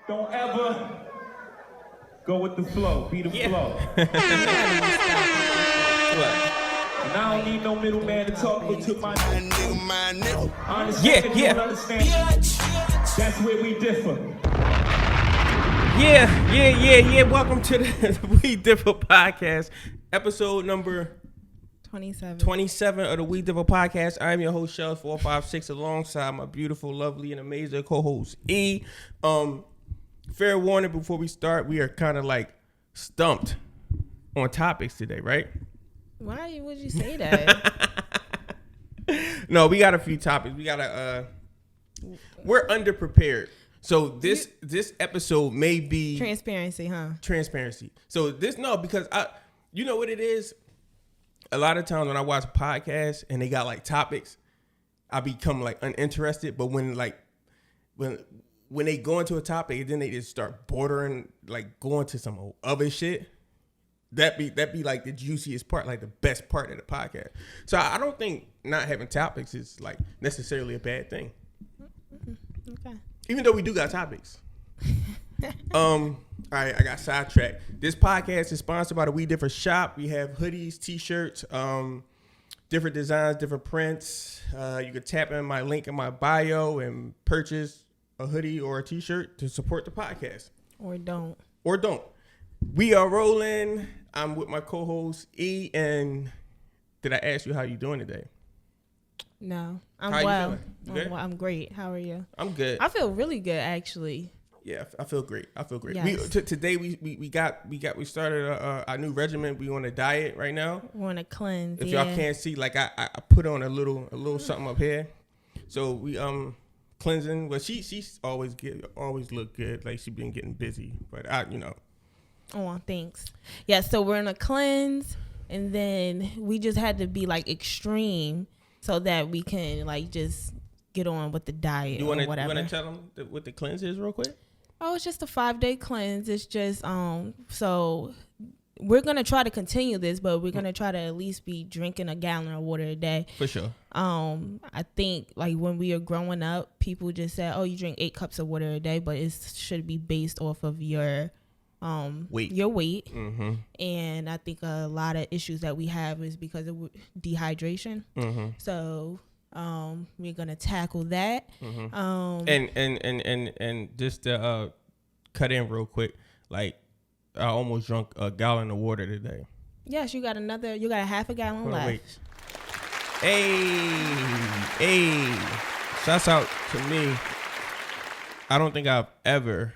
Don't ever go with the flow. Be the flow. What? And I don't need no middleman to talk to my nigga. Yeah. That's where we differ. Yeah. Welcome to the We Differ podcast, episode number 27 of the We Differ podcast. I'm your host, Shells 456, alongside my beautiful, lovely, and amazing co-host E. Fair warning before we start, we are kind of like stumped on topics today, right? Why would you say that? No, we got a few topics. We got we're underprepared. So this episode may be Transparency, huh? Transparency. So because you know what it is? A lot of times when I watch podcasts and they got like topics, I become like uninterested. But when they go into a topic, then they just start bordering, like going to some other shit. That be like the juiciest part, like the best part of the podcast. So I don't think not having topics is like necessarily a bad thing. Okay. Even though we do got topics. All right, I got sidetracked. This podcast is sponsored by the We Differ shop. We have hoodies, t-shirts, different designs, different prints. You can tap in my link in my bio and purchase a hoodie or a t-shirt to support the podcast. Or don't. We are rolling. I'm with my co-host E, and did I ask you how you doing today? No. I'm how well. You feeling? I'm great. How are you? I'm good. I feel really good, actually. Yeah, I feel great. Yes. Today we started our new regimen. We on a diet right now. We're on a cleanse. If y'all can't see, like I put on a little something up here. So we cleansing. Well, she's always look good. Like she been getting busy, but Oh, thanks. Yeah, so we're on a cleanse, and then we just had to be like extreme so that we can like just get on with the diet or whatever. You want to tell them what the cleanse is real quick? Oh, it's just a 5-day cleanse. It's just so we're gonna try to continue this, but we're gonna try to at least be drinking a gallon of water a day. For sure. I think like when we were growing up, people just said, "Oh, you drink 8 cups of water a day," but it should be based off of your weight. Mm-hmm. And I think a lot of issues that we have is because of dehydration. Mm-hmm. So we're gonna tackle that. Mm-hmm. And just to cut in real quick, like I almost drunk a gallon of water today. Yes, you got a half a gallon left. Wait. Hey, shouts out to me. I don't think I've ever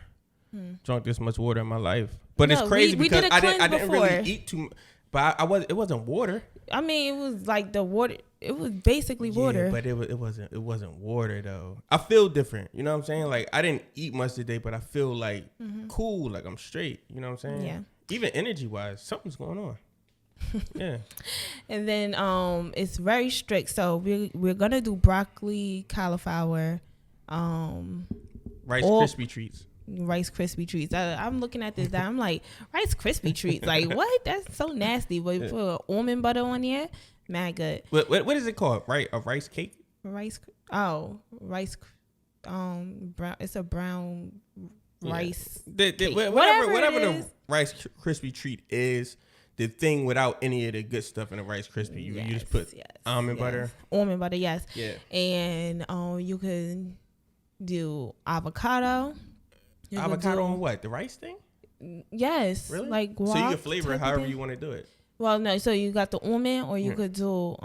drunk this much water in my life, but it's crazy because I didn't really eat too much. But it wasn't water. I mean, it was like the water. It was basically water. But it wasn't water though. I feel different. You know what I'm saying? Like I didn't eat much today, but I feel like cool. Like I'm straight. You know what I'm saying? Yeah. Even energy wise, something's going on. Yeah. And then it's very strict. So we're gonna do broccoli, cauliflower, Rice Krispie treats. Rice Krispie treats. I'm looking at this. I'm like, Rice Krispie treats. Like what? That's so nasty. But you put almond butter on there, mad good. What is it called? Right, a rice cake? Rice. Brown. It's a brown rice. Whatever the Rice Krispie treat is. The thing without any of the good stuff in a Rice Krispie. You just put almond butter. Almond butter, yes. Yeah. And you can do avocado. Avocado on what? The rice thing? Yes. Really? Like guac. So you can flavor it however you want to do it. Well, no. So you got the almond, or you could do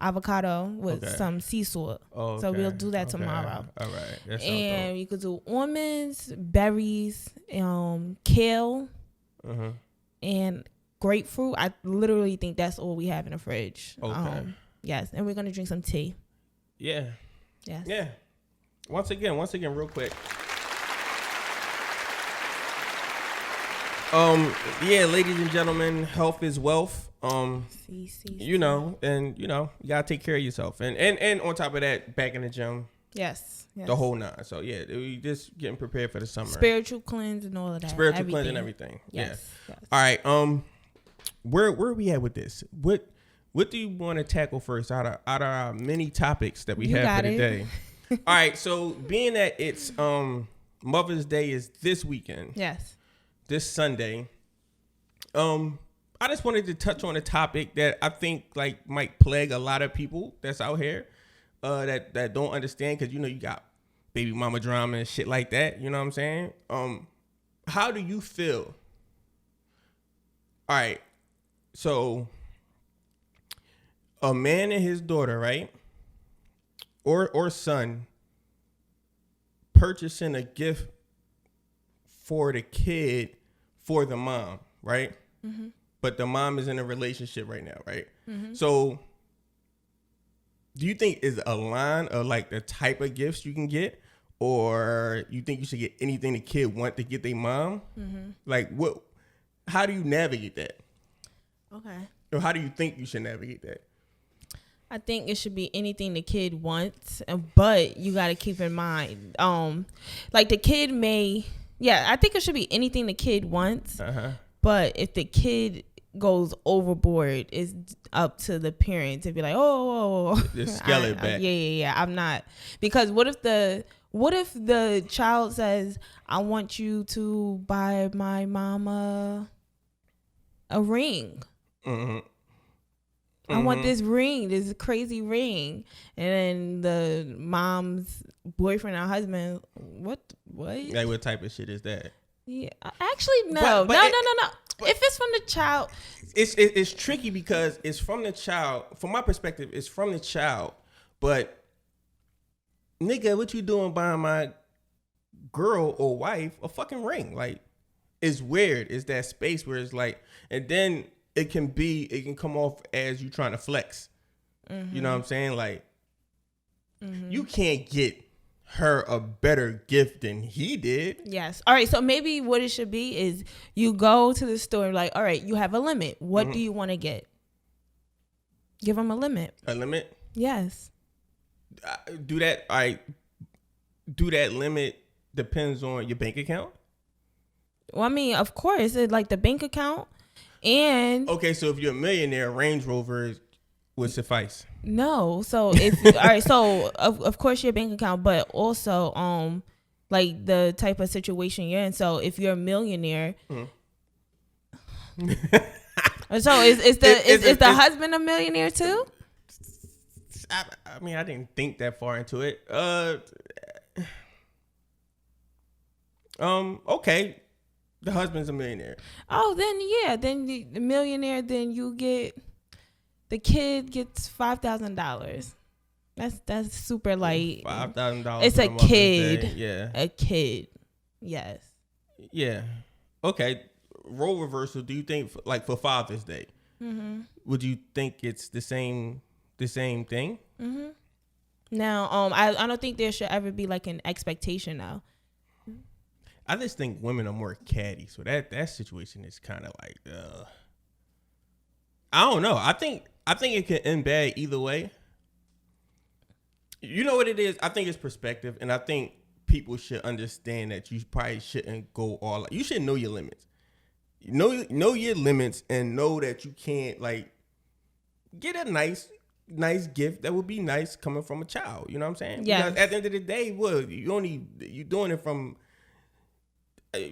avocado with some sea salt. Oh, okay. So we'll do that tomorrow. All right. And you could do almonds, berries, kale, and grapefruit. I literally think that's all we have in the fridge. Okay. Yes, and we're gonna drink some tea. Yeah. Yes. Yeah. Once again, real quick. Yeah, ladies and gentlemen, health is wealth. You gotta take care of yourself, and on top of that, back in the gym. Yes. The whole 9. So yeah, we just getting prepared for the summer. Spiritual cleanse and all of that. Spiritual cleanse and everything. Yes. Yeah. Yes. All right. Where are we at with this? What do you want to tackle first out of our many topics that we have for today? All right. So being that it's Mother's Day is this weekend. Yes. This Sunday. I just wanted to touch on a topic that I think like might plague a lot of people that's out here that don't understand, because you know you got baby mama drama and shit like that. You know what I'm saying? How do you feel? All right, so a man and his daughter, right, or son, purchasing a gift for the kid for the mom, right? Mm-hmm. But the mom is in a relationship right now, right? Mm-hmm. So do you think is a line of like the type of gifts you can get, or you think you should get anything the kid want to get their mom? Mm-hmm. Like what? How do you navigate that? Okay. Or how do you think you should navigate that? I think it should be anything the kid wants, but you got to keep in mind, like the kid may, I think it should be anything the kid wants. Uh-huh. But if the kid goes overboard, it's up to the parent to be like, just scale it back. Yeah. I'm not, because what if the child says, I want you to buy my mama a ring. Mm-hmm. I want this ring, this crazy ring, and then the mom's boyfriend or husband, what? Like what type of shit is that? Yeah, actually, no. If it's from the child, it's tricky because it's from the child. From my perspective, it's from the child. But nigga, what you doing buying my girl or wife a fucking ring? Like, it's weird. It's that space where it's like, and then it can come off as you trying to flex. Mm-hmm. You know what I'm saying? Like, you can't get her a better gift than he did. Yes. All right. So maybe what it should be is you go to the store, like, all right, you have a limit. What do you want to get? Give him a limit. A limit? Yes. Do that. All right. Do that limit depends on your bank account? Well, I mean, of course, it's like the bank account and. Okay. So if you're a millionaire, Range Rover would suffice. No. So if all right, so of course your bank account, but also like the type of situation you're in. So if you're a millionaire, so is the husband a millionaire too? I mean, I didn't think that far into it. Okay, the husband's a millionaire. Oh, then the millionaire, then you get. The kid gets $5,000. That's super light. $5,000. It's a kid. Day. Yeah. A kid. Yes. Yeah. Okay. Role reversal. Do you think like for Father's Day, would you think it's the same thing? Mm-hmm. Now, I don't think there should ever be like an expectation now. I just think women are more catty, so that situation is kind of like. I don't know. I think it can end bad either way. You know what it is? I think it's perspective, and I think people should understand that you probably shouldn't go all out. You should know your limits. Know your limits and know that you can't like get a nice gift that would be nice coming from a child. You know what I'm saying? Yeah. Because at the end of the day, you're doing it from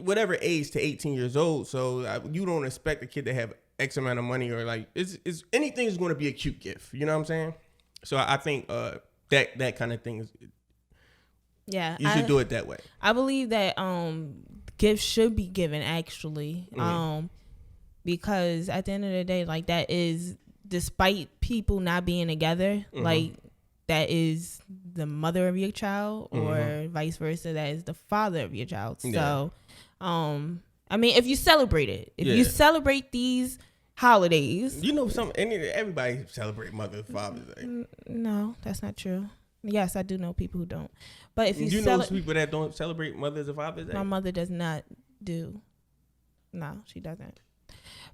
whatever age to 18 years old. So you don't expect a kid to have X amount of money, or like is anything is going to be a cute gift. You know what I'm saying? So I think that kind of thing is. Yeah, you should do it that way. I believe that gifts should be given actually, because at the end of the day, like that is despite people not being together, like that is the mother of your child, or vice versa, that is the father of your child. So, I mean, if you celebrate it, you celebrate these holidays, you know, everybody celebrate Mother's Father's Day. No, that's not true. Yes, I do know people who don't. But if you know people that don't celebrate Mother's or Father's Day? My mother does not do. No, she doesn't.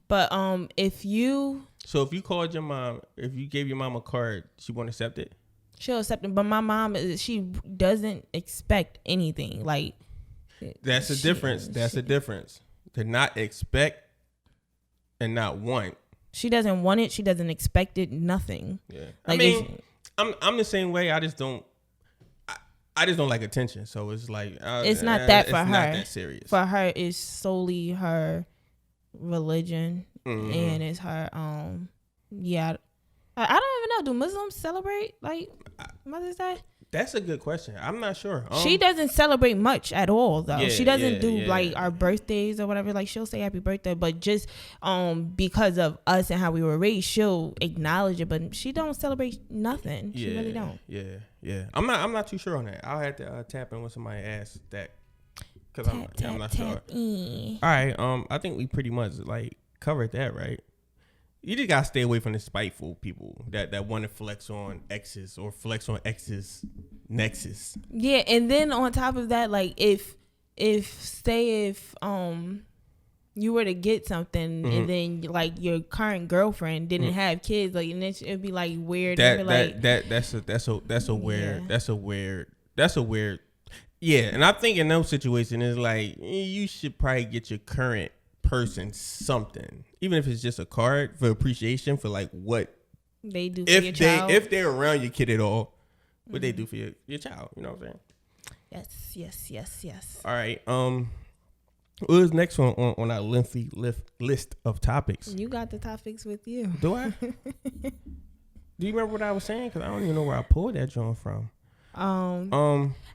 But if you called your mom, if you gave your mom a card, she won't accept it? She'll accept it. But my mom, she doesn't expect anything. Like, that's a difference. That's a difference. To not expect and not want. She doesn't want it. She doesn't expect it. Nothing. Yeah. Like, I mean, I'm the same way. I just don't. I just don't like attention, so it's like it's not that for her. It's not that serious. For her, it's solely her religion, and it's her. Yeah, I don't even know. Do Muslims celebrate like Mother's Day? That's a good question. I'm not sure. She doesn't celebrate much at all, though. She doesn't do like our birthdays or whatever. Like she'll say happy birthday, but just because of us and how we were raised, she'll acknowledge it, but she don't celebrate nothing. She really don't. Yeah. I'm not too sure on that. I'll have to tap in with somebody ask that because I'm not sure. All right. I think we pretty much like covered that, right? You just gotta stay away from the spiteful people that want to flex on exes or flex on exes nexus. Yeah, and then on top of that, like if you were to get something and then like your current girlfriend didn't have kids, like and then it'd be like weird. That's a weird. Yeah, and I think in those situations it's like you should probably get your current person something, even if it's just a card for appreciation for like what they do for your child. If they're around your kid at all, what they do for your child, you know what I'm saying? Yes. All right. What was next on our lengthy list of topics? You got the topics with you. Do I? Do you remember what I was saying? Because I don't even know where I pulled that joint from.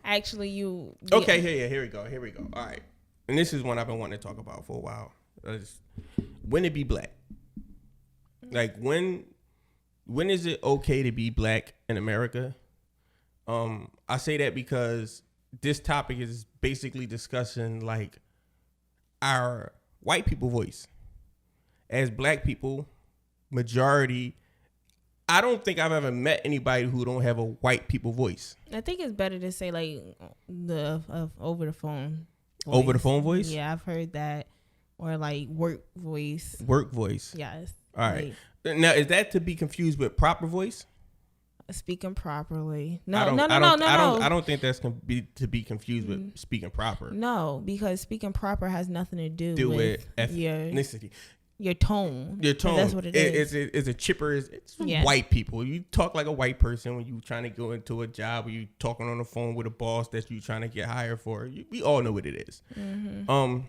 Actually, you. Okay, here we go. All right, and this is one I've been wanting to talk about for a while. When it be black, like when is it okay to be black in America? I say that because this topic is basically discussing like our white people voice as black people. Majority, I don't think I've ever met anybody who don't have a white people voice. I think it's better to say like the over the phone voice. Over the phone voice? Yeah, I've heard that. Or like work voice. Work voice. Yes. All right. Now, is that to be confused with proper voice? Speaking properly. No. I don't think that's to be confused with speaking proper. No, because speaking proper has nothing to do with ethnicity. Your tone. That's what it is. It's a chipper. It's white people. You talk like a white person when you trying to go into a job or you talking on the phone with a boss that you trying to get hired for. We all know what it is. Mm-hmm.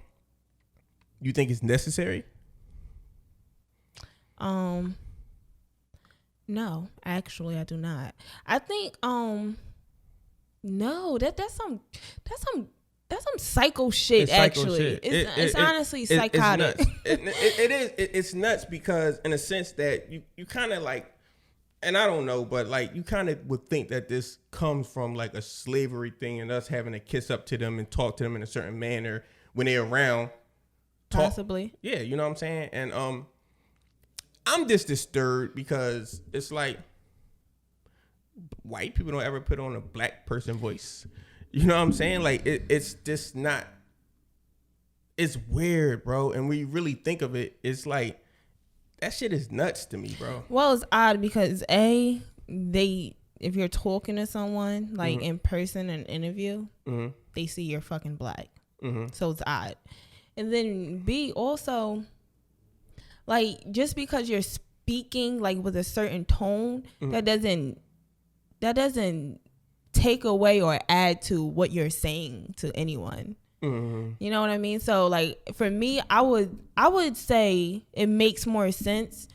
You think it's necessary? No, actually I do not. I think no, that's some psycho shit. Actually, it's honestly psychotic. It's nuts because in a sense that you kind of like, and I don't know, but like you kind of would think that this comes from like a slavery thing and us having to kiss up to them and talk to them in a certain manner when they're around. Possibly. Yeah, you know what I'm saying? And I'm just disturbed because it's like white people don't ever put on a black person voice. You know what I'm saying? Like it's just not. It's weird, bro. And when you really think of it, it's like that shit is nuts to me, bro. Well, it's odd because if you're talking to someone like in person in an interview, they see you're fucking black. So it's odd. And then B, also, like, just because you're speaking like with a certain tone, that doesn't take away or add to what you're saying to anyone. You know what I mean? So like for me, I would say it makes more sense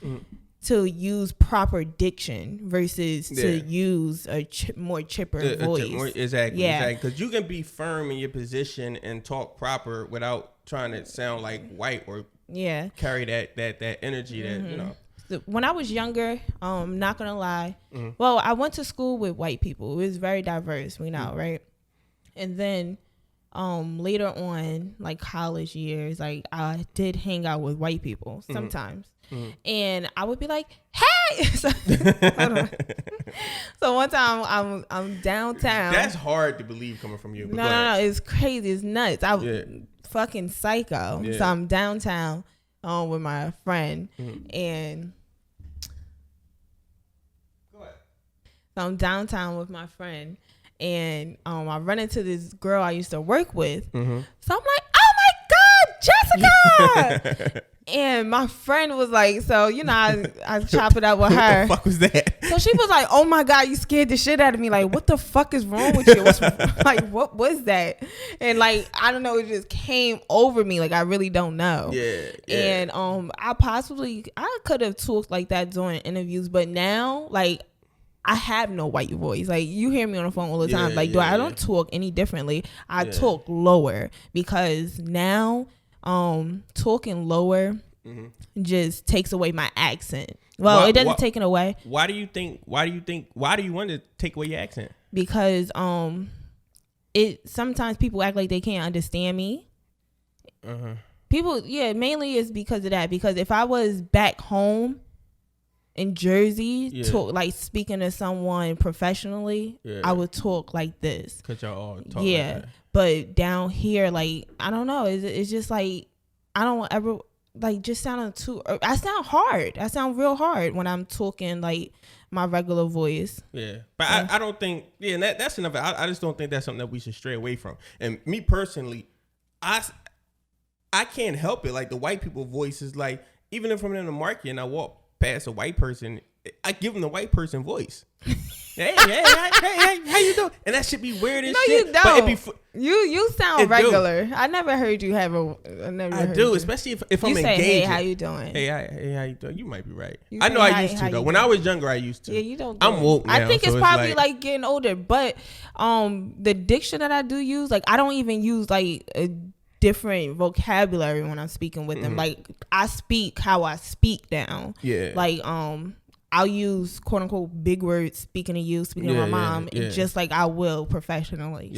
to use proper diction versus to use a more chipper voice. Exactly. Because you can be firm in your position and talk proper without trying to sound like white or carry that energy that, you know. So when I was younger, not gonna lie, well, I went to school with white people. It was very diverse, we know, right? And then later on, like college years, like I did hang out with white people sometimes. And I would be like, hey! So one time I'm downtown. That's hard to believe coming from you. No, it's crazy. It's nuts. Fucking psycho. Yeah. So I'm downtown with my friend and go ahead. So I'm downtown with my friend and I run into this girl I used to work with. So I'm like, oh my God, Jessica! Jessica. And my friend was like, so, you know, I chop it up with her. What the fuck was that? So she was like, oh my God, you scared the shit out of me. Like, what the fuck is wrong with you? Like, what was that? And like, I don't know, it just came over me. Like, I really don't know. Yeah. And I could have talked like that during interviews, but now, like, I have no white voice. Like, you hear me on the phone all the time. Like, I don't talk any differently. I talk lower because now talking lower just takes away my accent. Well, it doesn't take it away. Why do you want to take away your accent? Because sometimes people act like they can't understand me. People, mainly is because of that. Because if I was back home in Jersey, like speaking to someone professionally, I would talk like this. Cause y'all all talk like that. But down here, like, I don't know. It's just like, I don't ever, like, just sounding I sound hard. I sound real hard when I'm talking, like, my regular voice. Yeah. But I don't think, and that's enough. I just don't think that's something that we should stray away from. And me personally, I can't help it. Like, the white people voice is like, even if I'm in the market and I walk past a white person, I give them the white person voice. hey, how you doing? And that should be weird as shit. No, you don't. But you sound regular. I never heard you have I do, especially if I'm engaged. Hey, how you doing? Hey, how you doing? You might be right. I know I used to though. When I was younger, I used to. Yeah, you don't. I'm woke now. I think it's probably like getting older, but the diction that I do use, like, I don't even use like a different vocabulary when I'm speaking with them. Like, I speak how I speak now. Yeah. Like, I'll use quote unquote big words speaking to you, speaking to my mom, just like I will professionally.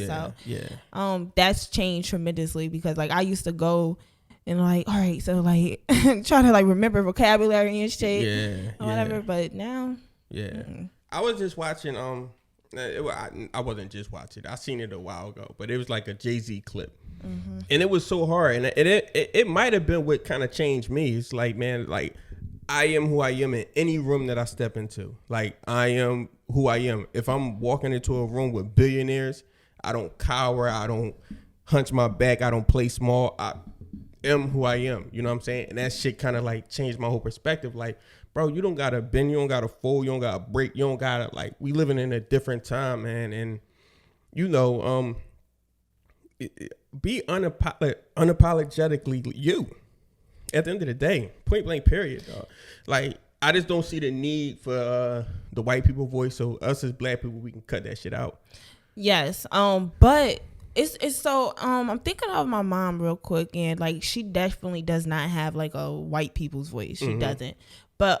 That's changed tremendously because like I used to go and like, all right, so like trying to like remember vocabulary and shit or whatever. But now, I was just watching. I wasn't just watching. I seen it a while ago, but it was like a Jay-Z clip. And it was so hard, and it might have been what kind of changed me. It's like, man, like, I am who I am in any room that I step into. Like, I am who I am. If I'm walking into a room with billionaires, I don't cower. I don't hunch my back. I don't play small. I am who I am. You know what I'm saying? And that shit kind of like changed my whole perspective. Like, bro, you don't got to bend. You don't got to fold. You don't got to break. You don't got to, like, we living in a different time, man. And, you know, be unapologetically you. At the end of the day, point blank period, dog. Like, I just don't see the need for the white people voice. So us as black people, we can cut that shit out. Yes. But it's so I'm thinking of my mom real quick, and like she definitely does not have like a white people's voice. She doesn't. But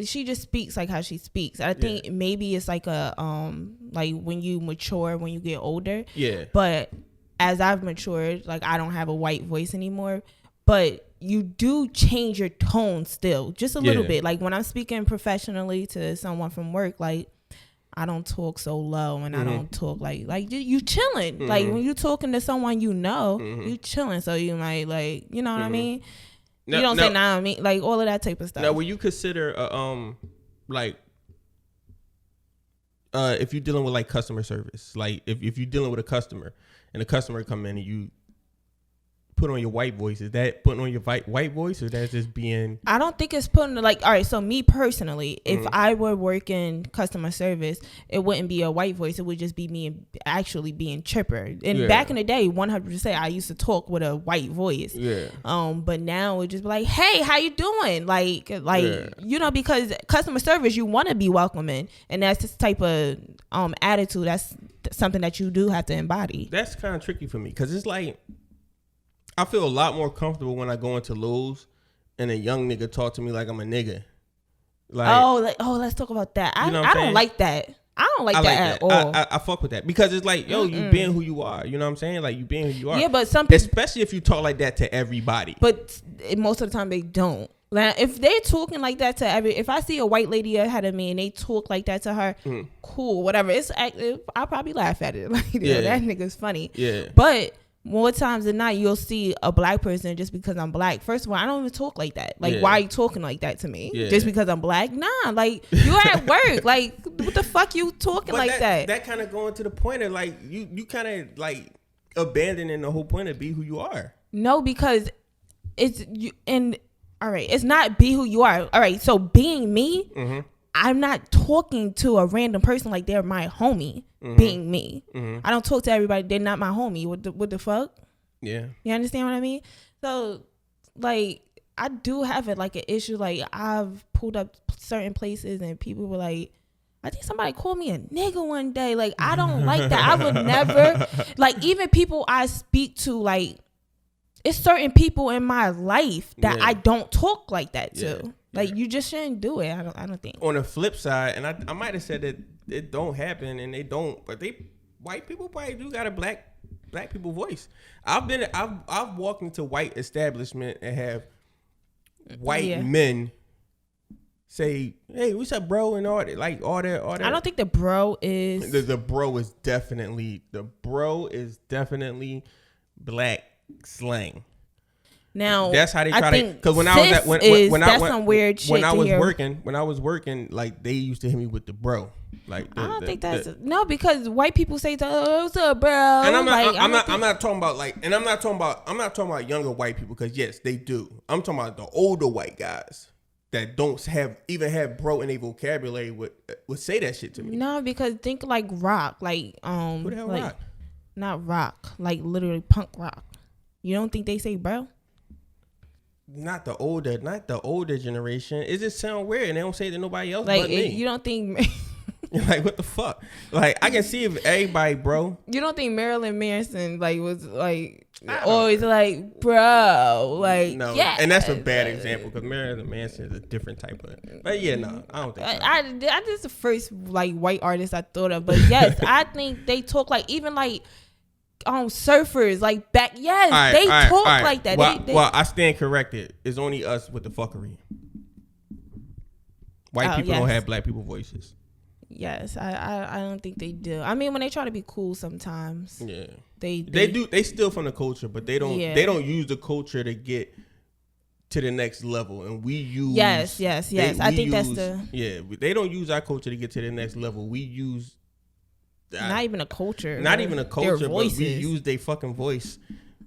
she just speaks like how she speaks. I think maybe it's like a like when you mature, when you get older. Yeah. But as I've matured, like I don't have a white voice anymore. But you do change your tone still, just a little bit. Like when I'm speaking professionally to someone from work, like I don't talk so low, and I don't talk like you chilling. Like when you talking to someone you know, you chilling. So you might like, you know what I mean? You don't say nah, I mean, like all of that type of stuff. Now, will you consider like if you're dealing with like customer service, like if you're dealing with a customer and the customer come in and you put on your white voice, is that putting on your white voice, or that's just being? I don't think it's putting, like, all right, so me personally, if I were working customer service, it wouldn't be a white voice, it would just be me actually being chipper. And back in the day, 100% I used to talk with a white voice. But now it just be like, hey, how you doing? Like you know, because customer service, you want to be welcoming, and that's this type of attitude. That's something that you do have to embody. That's kind of tricky for me, because it's like, I feel a lot more comfortable when I go into Lowe's and a young nigga talk to me like I'm a nigga. Like, let's talk about that. I don't like that. I don't like that at all. I fuck with that, because it's like, yo, you being who you are. You know what I'm saying? Like, you being who you are. Yeah, but some people, especially if you talk like that to everybody. But most of the time they don't. Like, if they talking like that to if I see a white lady ahead of me and they talk like that to her, cool, whatever. I'll probably laugh at it. Like, that nigga's funny. Yeah. But more times than not, you'll see a black person just because I'm black. First of all, I don't even talk like that. Like, why are you talking like that to me? Just because I'm black? Nah, like, you're at work. Like, what the fuck you talking like that? That kind of going to the point of, like, you kind of, like, abandoning the whole point of be who you are. No, because it's you. And all right, it's not be who you are. All right, so being me, I'm not talking to a random person like they're my homie. Being me, I don't talk to everybody. They're not my homie. What the fuck? Yeah, you understand what I mean? So, like, I do have it like an issue. Like, I've pulled up certain places and people were like, I think somebody called me a nigga one day. Like, I don't like that. I would never, like, even people I speak to, like, it's certain people in my life that I don't talk like that to. Yeah. Like, you just shouldn't do it. I don't think. On the flip side, and I might have said that it don't happen, and they don't, but white people probably do got a black people voice. I've walked into white establishment and have white men say, "Hey, what's up, bro?" and all that. I don't think the bro is the bro is definitely black slang. Now that's how they try to. Because when I was at when I was working, like they used to hit me with the bro. Like I don't think that's no, because white people say, "Oh, what's up, bro?" And I'm not talking about like, and I'm not talking about younger white people, because yes, they do. I'm talking about the older white guys that don't even have bro in their vocabulary would say that shit to me. No, because think like rock, like who the hell like, rock? Not rock, like literally punk rock. You don't think they say bro? Not the older generation. It just sound weird, and they don't say it to nobody else like but me. You don't think? Like, what the fuck? Like, I can see if everybody, bro. You don't think Marilyn Manson like was like always like bro, like no? Yeah, and that's a bad example because Marilyn Manson is a different type of. But yeah, no, I don't think. So. I just the first like white artist I thought of, but yes, I think they talk like even like surfers like back. Yes, they talk like that. Well, I stand corrected. It's only us with the fuckery. White people don't have black people voices. Yes, I don't think they do. I mean, when they try to be cool sometimes. Yeah. They do. They steal from the culture, but they don't use the culture to get to the next level. And we use Yes. I think that's the they don't use our culture to get to the next level. We use not even a culture. Not even a culture, but we use their fucking voice.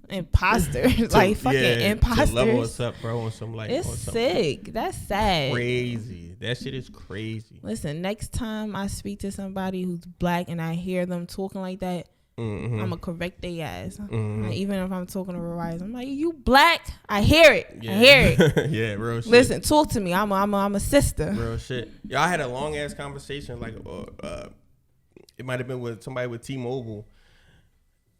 Imposters. Like fucking imposters. To level us up, bro, on some like it's sick. That's sad. Crazy. That shit is crazy. Listen, next time I speak to somebody who's black and I hear them talking like that, I'm gonna correct their ass. Even if I'm talking to Rariah, I'm like, you black? I hear it. Yeah. I hear it. Yeah, real shit. Listen, talk to me. I'm a sister. Real shit. Yeah, I had a long ass conversation. Like, it might have been with somebody with T-Mobile.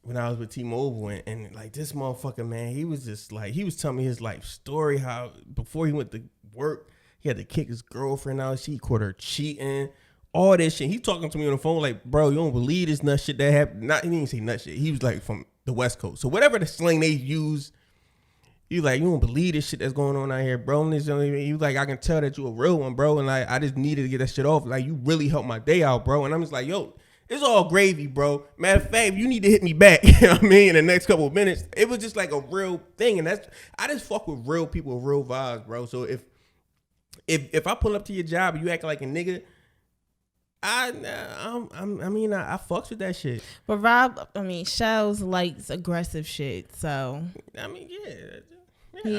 When I was with T-Mobile, and like this motherfucker, man, he was just like, he was telling me his life story, how before he went to work, he had to kick his girlfriend out. She caught her cheating, all this shit. He talking to me on the phone like, bro, you don't believe this nut shit that happened. He didn't say nut shit. He was like from the West Coast. So whatever the slang they use, you like, you don't believe this shit that's going on out here, bro. And you like, I can tell that you a real one, bro. And like, I just needed to get that shit off. Like, you really helped my day out, bro. And I'm just like, yo, it's all gravy, bro. Matter of fact, you need to hit me back, you know what I mean, in the next couple of minutes. It was just like a real thing. And I just fuck with real people with real vibes, bro. So if I pull up to your job and you act like a nigga, I fucks with that shit. But Rob, Shells likes aggressive shit, so. I mean, yeah.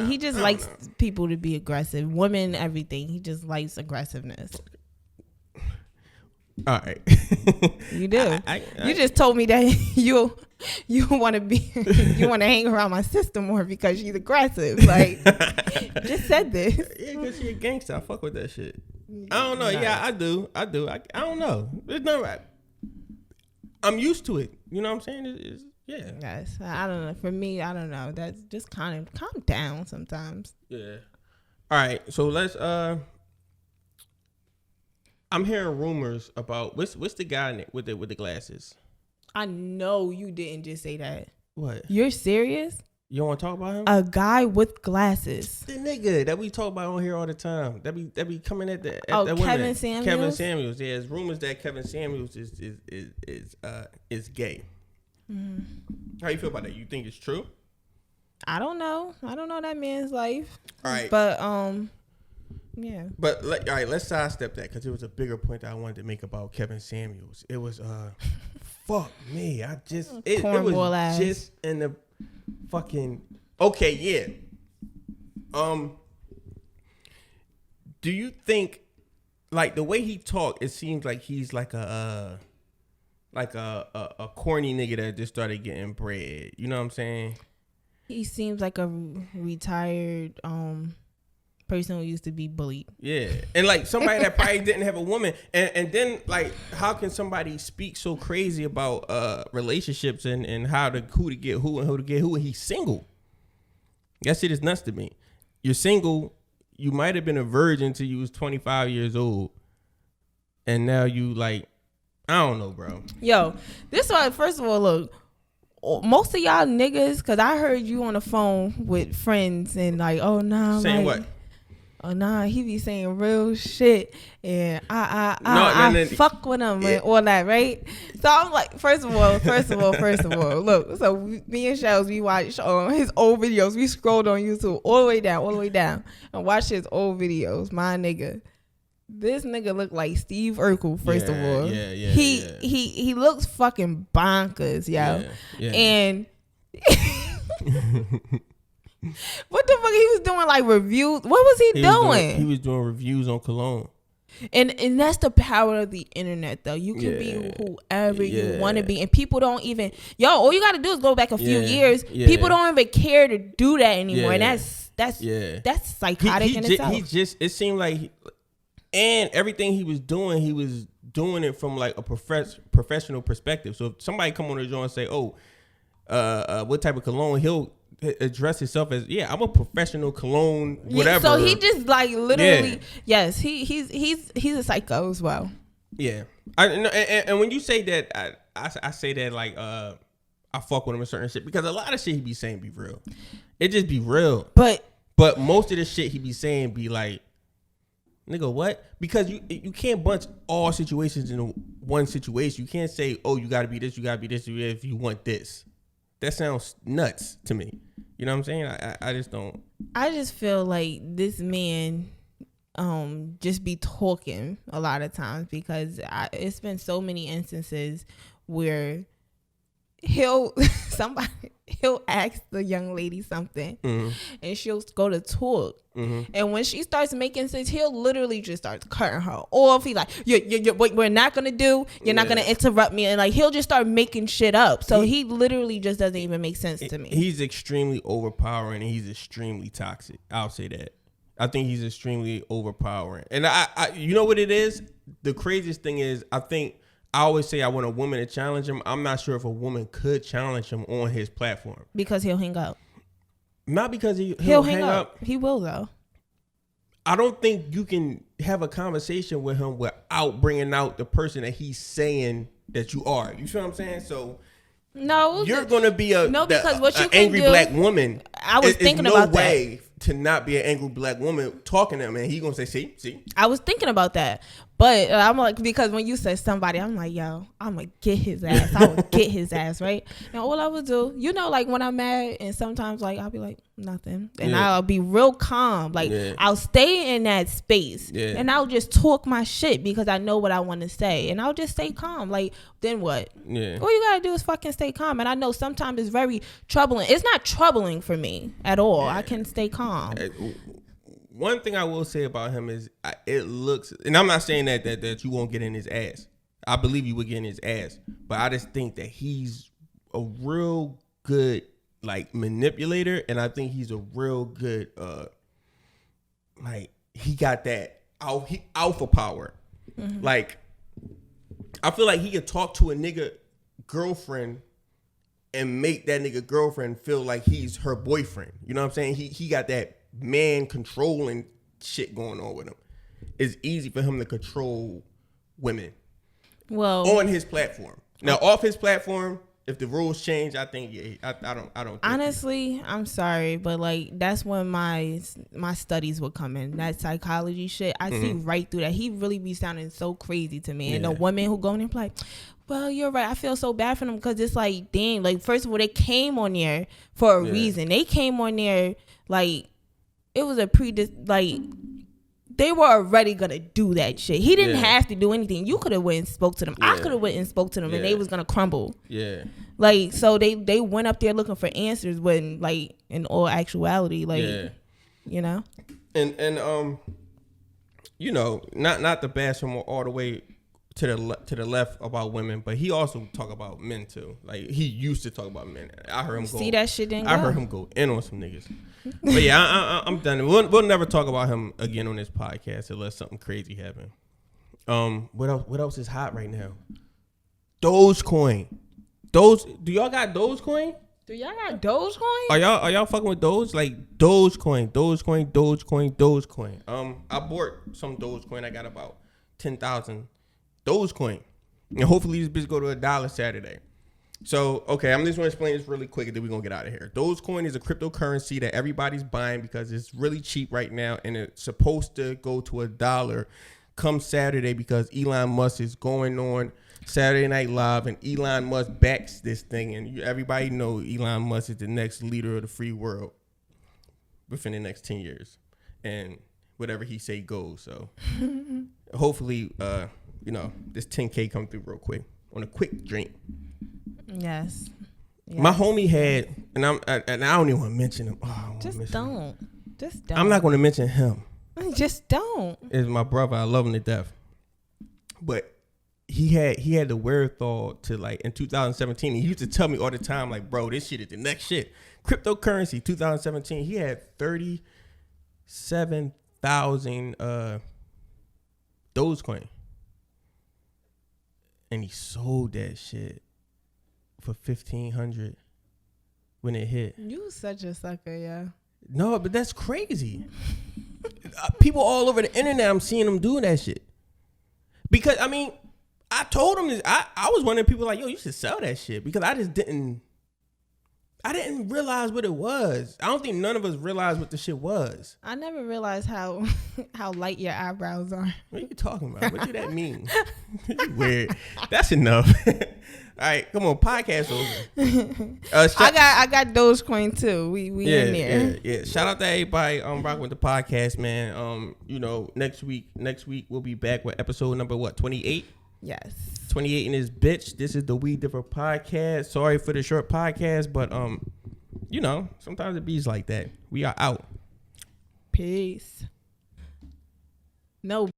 He just likes people to be aggressive. Women, everything. He just likes aggressiveness. All right. You do. You just told me that you want to hang around my sister more because she's aggressive. Like, just said this. Yeah, because she a gangster. I fuck with that shit. I don't know. Yeah, I do. I don't know. It's not right. I'm used to it. You know what I'm saying? Yeah. Yes. I don't know. For me, I don't know. That's just kind of calm down sometimes. Yeah. All right. So let's I'm hearing rumors about what's the guy with the glasses? I know you didn't just say that. What? You're serious? You don't want to talk about him? A guy with glasses. The nigga that we talk about on here all the time. That be coming at the Kevin Samuels. Kevin Samuels. Yeah, there's rumors that Kevin Samuels is gay. Mm-hmm. How you feel about that? You think it's true? I don't know. I don't know that man's life. All right. But yeah. But all right, let's sidestep that because it was a bigger point that I wanted to make about Kevin Samuels. It was fuck me. It was ass. just in the fucking Okay, yeah. Do you think, like, the way he talk, it seems like he's like a corny nigga that just started getting bread. You know what I'm saying? He seems like a retired person who used to be bullied. Yeah, and like somebody that probably didn't have a woman, and then like, how can somebody speak so crazy about relationships and who to get who and who to get who, and he's single? That shit is nuts to me. You're single. You might have been a virgin till you was 25 years old, and now you like, I don't know, bro. Yo, this one, first of all, look, most of y'all niggas, cause I heard you on the phone with friends and like, oh nah, saying like, what? Oh nah, he be saying real shit and I fuck with him and all that, right? So I'm like, first of all, look. So me and Shells, we watched his old videos. We scrolled on YouTube all the way down, and watched his old videos. My nigga, this nigga look like Steve Urkel. First of all, he looks fucking bonkers, yo, and. What the fuck he was doing, like reviews? What was he doing? He was doing reviews on cologne. And that's the power of the internet, though. You can be whoever you want to be, and people don't even. All you got to do is go back a few years. People don't even care to do that anymore, and that's psychotic in itself. It seemed like, and everything he was doing it from like a professional perspective. So if somebody come on the joint and say, "Oh, what type of cologne?" he'll address himself as, I'm a professional cologne, whatever. So he just like literally, yes, he's a psycho as well. Yeah, and when you say that, I say that like I fuck with him and certain shit, because a lot of shit he be saying be real. It just be real. But most of the shit he be saying be like, nigga, what? Because you can't bunch all situations in one situation. You can't say, oh, you gotta be this, you gotta be this if you want this. That sounds nuts to me. You know what I'm saying? I just don't. I just feel like this man just be talking a lot of times, because it's been so many instances where he'll ask the young lady something, and she'll go to talk. And when she starts making sense, he'll literally just start cutting her off. He's like, what we're not gonna do, you're not gonna interrupt me, and like he'll just start making shit up. So he literally just doesn't even make sense to me. He's extremely overpowering, and he's extremely toxic. I'll say that. I think he's extremely overpowering, and I you know what it is? The craziest thing is, I always say I want a woman to challenge him. I'm not sure if a woman could challenge him on his platform, because he'll hang up. Not because he'll hang up. He will, though. I don't think you can have a conversation with him without bringing out the person that he's saying that you are. You see what I'm saying? So no, you're gonna be because what you can angry do, black woman. I was thinking about that. No way to not be an angry black woman talking to him, and he gonna say, "See." I was thinking about that, but I'm like, because when you said somebody, I'm like, yo, I'm gonna get his ass. I would get his ass, right? And all I would do, like when I'm mad, and sometimes like I'll be like nothing, and I'll be real calm. Like I'll stay in that space, and I'll just talk my shit because I know what I want to say, and I'll just stay calm. Like then what? Yeah. All you gotta do is fucking stay calm. And I know sometimes it's very troubling. It's not troubling for me at all. I can stay calm. One thing I will say about him is it looks, and I'm not saying that you won't get in his ass. I believe you would get in his ass, but I just think that he's a real good like manipulator, and I think he's a real good like he got that alpha power. Like I feel like he could talk to a nigga girlfriend and make that nigga girlfriend feel like he's her boyfriend. You know what I'm saying? He got that man controlling shit going on with him. It's easy for him to control women. Well, on his platform. Now, off his platform, if the rules change, I think I don't think honestly, I'm sorry, but like that's when my studies would come in. That psychology shit, I see right through that. He really be sounding so crazy to me. And the women who go in and like, well, you're right. I feel so bad for them, because it's like, dang, like first of all, they came on there for a reason. They came on there like it was a they were already gonna do that shit. He didn't have to do anything. You could have went and spoke to them. I could have went and spoke to them, and they was gonna crumble. Yeah. Like, so they went up there looking for answers when, like, in all actuality, like, you know. And you know, not to bash him all the way to the left about women, but he also talk about men too. Like, he used to talk about men. I heard him go. See that shit didn't I heard him go in on some niggas. But yeah, I'm done. We'll never talk about him again on this podcast unless something crazy happen. What else is hot right now? Dogecoin. Do y'all got Dogecoin? Do y'all got Dogecoin? Are y'all fucking with Doge? Like Dogecoin. I bought some Dogecoin. I got about 10,000 Dogecoin, and hopefully this bitch go to $1 Saturday. So, okay, I'm just going to explain this really quick and then we're going to get out of here. Dogecoin is a cryptocurrency that everybody's buying because it's really cheap right now, and it's supposed to go to $1 come Saturday because Elon Musk is going on Saturday Night Live, and Elon Musk backs this thing, and everybody know Elon Musk is the next leader of the free world within the next 10 years, and whatever he say goes. So hopefully, you know, this 10K come through real quick on a quick drink. Yes. My homie had, and I don't even want to mention him. Oh, Just don't. I'm not going to mention him. Just don't. It's my brother. I love him to death. But he had the wherewithal to, like, in 2017, he used to tell me all the time, like, bro, this shit is the next shit. Cryptocurrency, 2017, he had 37,000 Dogecoin. And he sold that shit for $1,500 when it hit. You such a sucker, yeah. No, but that's crazy. People all over the internet, I'm seeing them doing that shit. Because, I mean, I told them this. I was wondering, people like, yo, you should sell that shit. Because I didn't realize what it was. I don't think none of us realized what the shit was. I never realized how light your eyebrows are. What are you talking about? What did that mean? Weird. That's enough. All right, come on, podcast over. I got Dogecoin too. We in there. Yeah. Shout out to everybody rocking with the podcast, man. You know, next week we'll be back with episode number 28? Yes. 28 in this bitch. This is the We Differ podcast. Sorry for the short podcast, but you know, sometimes it be like that. We are out. Peace. No.